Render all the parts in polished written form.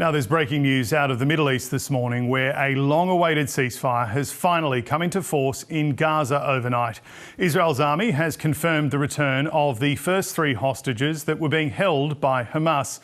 Now there's breaking news out of the Middle East this morning where a long-awaited ceasefire has finally come into force in Gaza overnight. Israel's army has confirmed the return of the first 3 hostages that were being held by Hamas.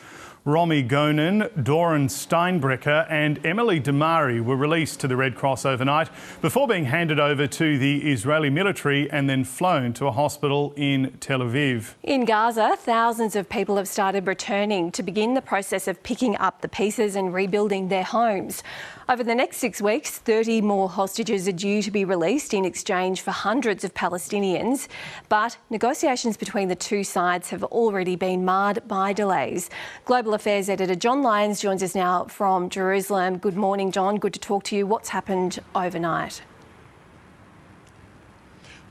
Romy Gonen, Doran Steinbrecher and Emily Damari were released to the Red Cross overnight before being handed over to the Israeli military and then flown to a hospital in Tel Aviv. In Gaza, thousands of people have started returning to begin the process of picking up the pieces and rebuilding their homes. Over the next 6 weeks, 30 more hostages are due to be released in exchange for hundreds of Palestinians. But negotiations between the two sides have already been marred by delays. Global Affairs editor John Lyons joins us now from Jerusalem. Good morning, John. Good to talk to you. What's happened overnight?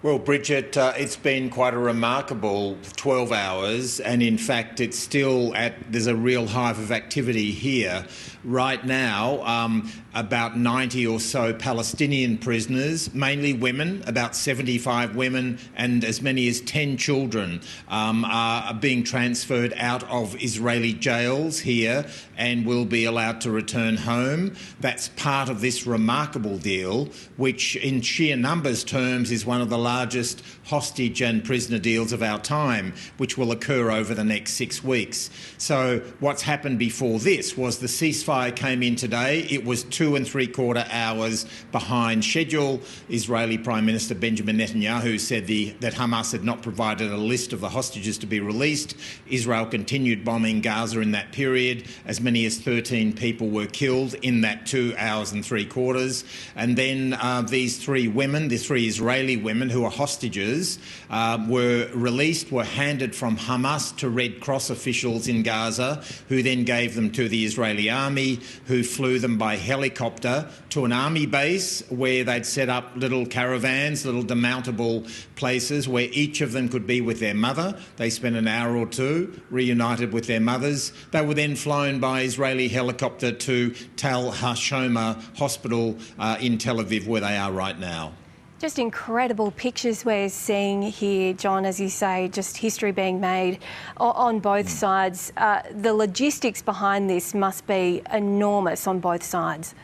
Well, Bridget, it's been quite a remarkable 12 hours, and in fact, it's still there's a real hive of activity here. Right now, about 90 or so Palestinian prisoners, mainly women, about 75 women and as many as 10 children are being transferred out of Israeli jails here and will be allowed to return home. That's part of this remarkable deal, which in sheer numbers terms is one of the largest hostage and prisoner deals of our time, which will occur over the next 6 weeks. So what's happened before this was the ceasefire came in today. It was 2 3/4 hours behind schedule. Israeli Prime Minister Benjamin Netanyahu said that Hamas had not provided a list of the hostages to be released. Israel continued bombing Gaza in that period. As many as 13 people were killed in that 2 hours and 3/4. And then these 3 women, the 3 Israeli women who are hostages, were released, were handed from Hamas to Red Cross officials in Gaza, who then gave them to the Israeli army, who flew them by helicopter to an army base where they'd set up little caravans, little demountable places where each of them could be with their mother. They spent an hour or 2 reunited with their mothers. They were then flown by Israeli helicopter to Tal Hashoma Hospital in Tel Aviv, where they are right now. Just incredible pictures we're seeing here, John, as you say, just history being made on both sides. The logistics behind this must be enormous on both sides.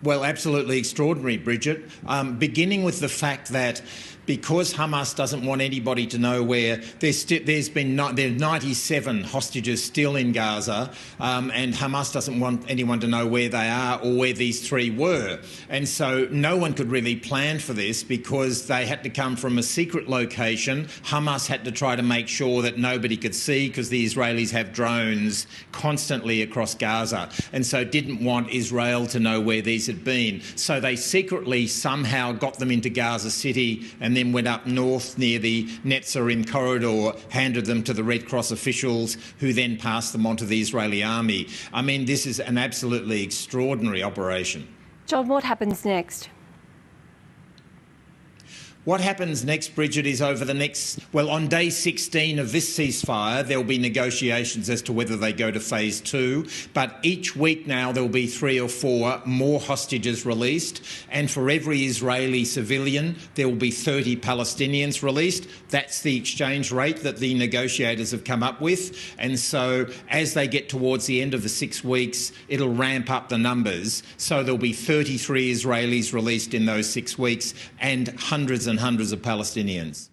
Well, absolutely extraordinary, Bridget. Beginning with the fact that because Hamas doesn't want anybody to know where there's 97 hostages still in Gaza, and Hamas doesn't want anyone to know where they are or where these 3 were. And so no one could really plan for this because they had to come from a secret location. Hamas had to try to make sure that nobody could see because the Israelis have drones constantly across Gaza, and so didn't want Israel to know where these had been. So they secretly somehow got them into Gaza City and then went up north near the Netzarim corridor, handed them to the Red Cross officials, who then passed them on to the Israeli army. I mean, this is an absolutely extraordinary operation. John, what happens next? What happens next, Bridget, is on day 16 of this ceasefire, there'll be negotiations as to whether they go to phase 2. But each week now, there'll be 3 or 4 more hostages released. And for every Israeli civilian, there will be 30 Palestinians released. That's the exchange rate that the negotiators have come up with. And so as they get towards the end of the 6 weeks, it'll ramp up the numbers. So there'll be 33 Israelis released in those 6 weeks and hundreds of Palestinians.